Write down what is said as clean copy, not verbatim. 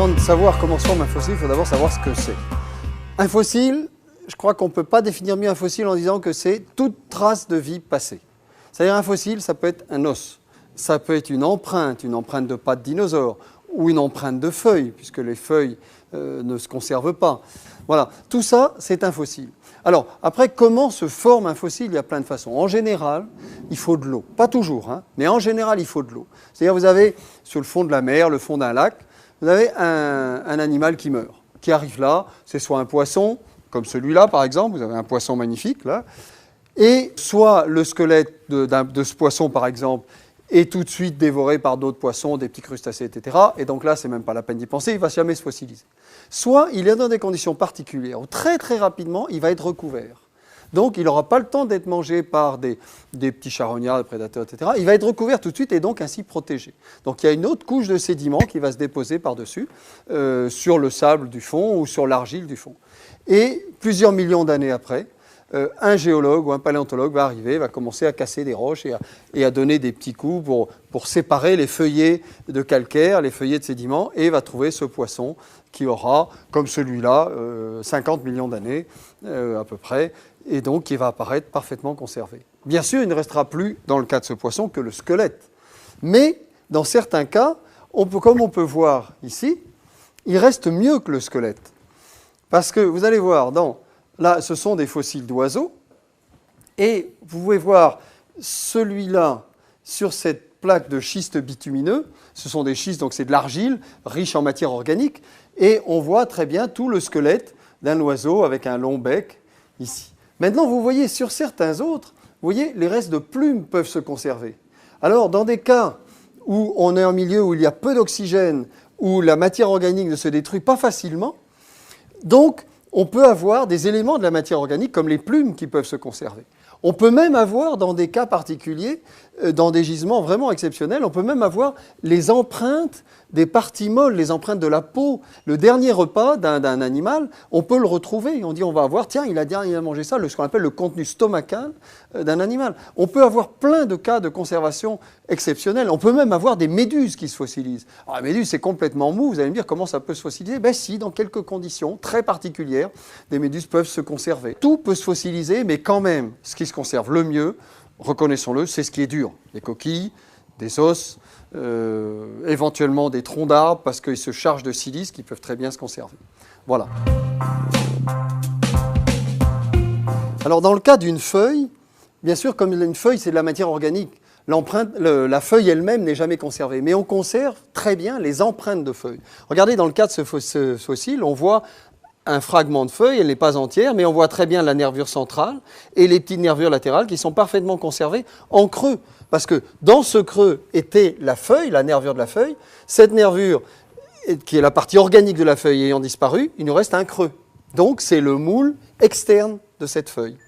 Avant de savoir comment se forme un fossile, il faut d'abord savoir ce que c'est. Un fossile, je crois qu'on ne peut pas définir mieux un fossile en disant que c'est toute trace de vie passée. C'est-à-dire un fossile, ça peut être un os, ça peut être une empreinte de pas de dinosaure, ou une empreinte de feuilles, puisque les feuilles ne se conservent pas. Voilà, tout ça, c'est un fossile. Alors, après, comment se forme un fossile? Il y a plein de façons. En général, il faut de l'eau. Pas toujours, hein, mais en général, il faut de l'eau. C'est-à-dire, vous avez, sur le fond de la mer, le fond d'un lac, vous avez un animal qui meurt, qui arrive là. C'est soit un poisson, comme celui-là, par exemple. Vous avez un poisson magnifique, là. Et soit le squelette de ce poisson, par exemple, est tout de suite dévoré par d'autres poissons, des petits crustacés, etc. Et donc là, c'est même pas la peine d'y penser, il ne va jamais se fossiliser. Soit il est dans des conditions particulières, où très très rapidement, il va être recouvert. Donc il n'aura pas le temps d'être mangé par des petits charognards, des prédateurs, etc. Il va être recouvert tout de suite et donc ainsi protégé. Donc il y a une autre couche de sédiments qui va se déposer par-dessus, sur le sable du fond ou sur l'argile du fond. Et plusieurs millions d'années après, un géologue ou un paléontologue va arriver, va commencer à casser des roches et à donner des petits coups pour séparer les feuillets de calcaire, les feuillets de sédiments, et va trouver ce poisson qui aura, comme celui-là, 50 millions d'années à peu près, et donc qui va apparaître parfaitement conservé. Bien sûr, il ne restera plus, dans le cas de ce poisson, que le squelette. Mais, dans certains cas, comme on peut voir ici, il reste mieux que le squelette. Parce que, vous allez voir, là, ce sont des fossiles d'oiseaux, et vous pouvez voir celui-là sur cette plaque de schiste bitumineux. Ce sont des schistes, donc c'est de l'argile, riche en matière organique, et on voit très bien tout le squelette d'un oiseau avec un long bec ici. Maintenant, vous voyez sur certains autres, vous voyez, les restes de plumes peuvent se conserver. Alors, dans des cas où on est en milieu où il y a peu d'oxygène, où la matière organique ne se détruit pas facilement, donc on peut avoir des éléments de la matière organique comme les plumes qui peuvent se conserver. On peut même avoir, dans des cas particuliers, dans des gisements vraiment exceptionnels, on peut même avoir les empreintes des parties molles, les empreintes de la peau. Le dernier repas d'un animal, on peut le retrouver. On dit, on va avoir, tiens, il a mangé ça, ce qu'on appelle le contenu stomacal d'un animal. On peut avoir plein de cas de conservation exceptionnels. On peut même avoir des méduses qui se fossilisent. Alors, la méduse, c'est complètement mou. Vous allez me dire, comment ça peut se fossiliser? Ben si, dans quelques conditions très particulières, des méduses peuvent se conserver. Tout peut se fossiliser, mais quand même, ce qui se conserve le mieux, reconnaissons-le, c'est ce qui est dur. Les coquilles, des os, éventuellement des troncs d'arbres, parce qu'ils se chargent de silice qui peuvent très bien se conserver. Voilà. Alors, dans le cas d'une feuille, bien sûr, comme une feuille, c'est de la matière organique, la feuille elle-même n'est jamais conservée. Mais on conserve très bien les empreintes de feuilles. Regardez, dans le cas de ce fossile, on voit un fragment de feuille, elle n'est pas entière, mais on voit très bien la nervure centrale et les petites nervures latérales qui sont parfaitement conservées en creux. Parce que dans ce creux était la feuille, la nervure de la feuille. Cette nervure, qui est la partie organique de la feuille ayant disparu, il nous reste un creux. Donc c'est le moule externe de cette feuille.